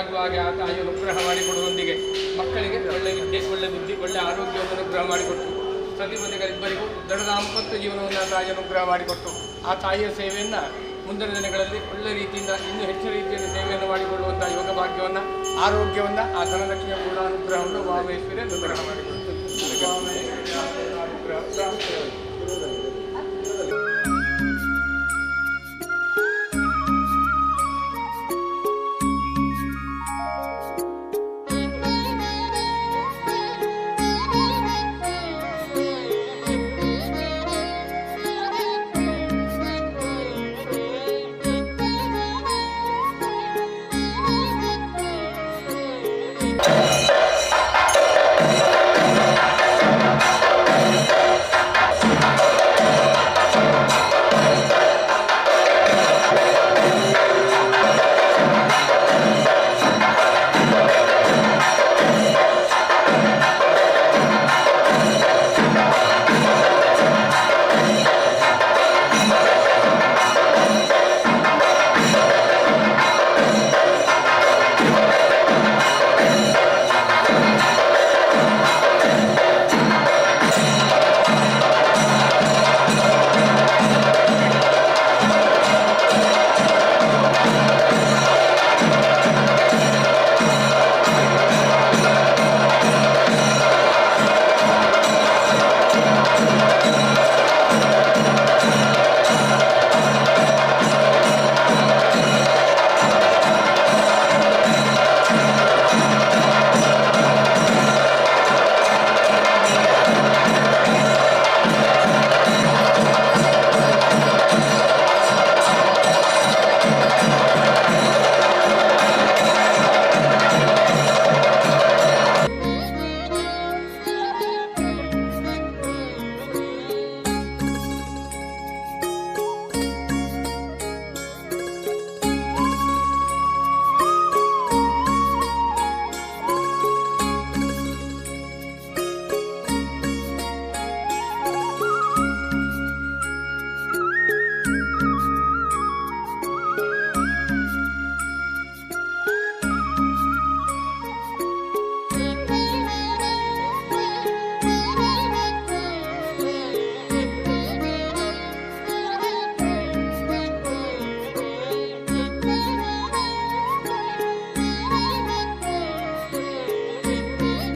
ಆಗುವ ಹಾಗೆ ಆ ತಾಯಿ ಅನುಗ್ರಹ ಮಾಡಿಕೊಡುವೊಂದಿಗೆ ಮಕ್ಕಳಿಗೆ ಒಳ್ಳೆ ವಿದ್ಯೆ, ಒಳ್ಳೆ ಬುದ್ಧಿ, ಒಳ್ಳೆ ಆರೋಗ್ಯವನ್ನು ಅನುಗ್ರಹ ಮಾಡಿಕೊಟ್ಟು ಸತಿಪತಿಗಳಿಬ್ಬರಿಗೂ ದೃಢ ದಾಂಪತ್ಯ ಜೀವನವನ್ನು ಆ ತಾಯಿ ಅನುಗ್ರಹ ಮಾಡಿಕೊಟ್ಟು ಆ ತಾಯಿಯ ಸೇವೆಯನ್ನು ಮುಂದಿನ ದಿನಗಳಲ್ಲಿ ಒಳ್ಳೆ ರೀತಿಯಿಂದ ಇನ್ನೂ ಹೆಚ್ಚಿನ ರೀತಿಯಲ್ಲಿ ಸೇವೆಯನ್ನು ಮಾಡಿಕೊಳ್ಳುವಂಥ ಯೋಗ ಭಾಗ್ಯವನ್ನು, ಆರೋಗ್ಯವನ್ನು, ಆ ಧನಲಕ್ಷ್ಮಿಯ ಕೂಡ ಅನುಗ್ರಹವನ್ನು ವಾಮೇಶ್ವರಿ ಅನುಗ್ರಹ ಮಾಡಿಕೊಡ್ತು. ವಾಮೇಶ್ವರಿ ಅನುಗ್ರಹ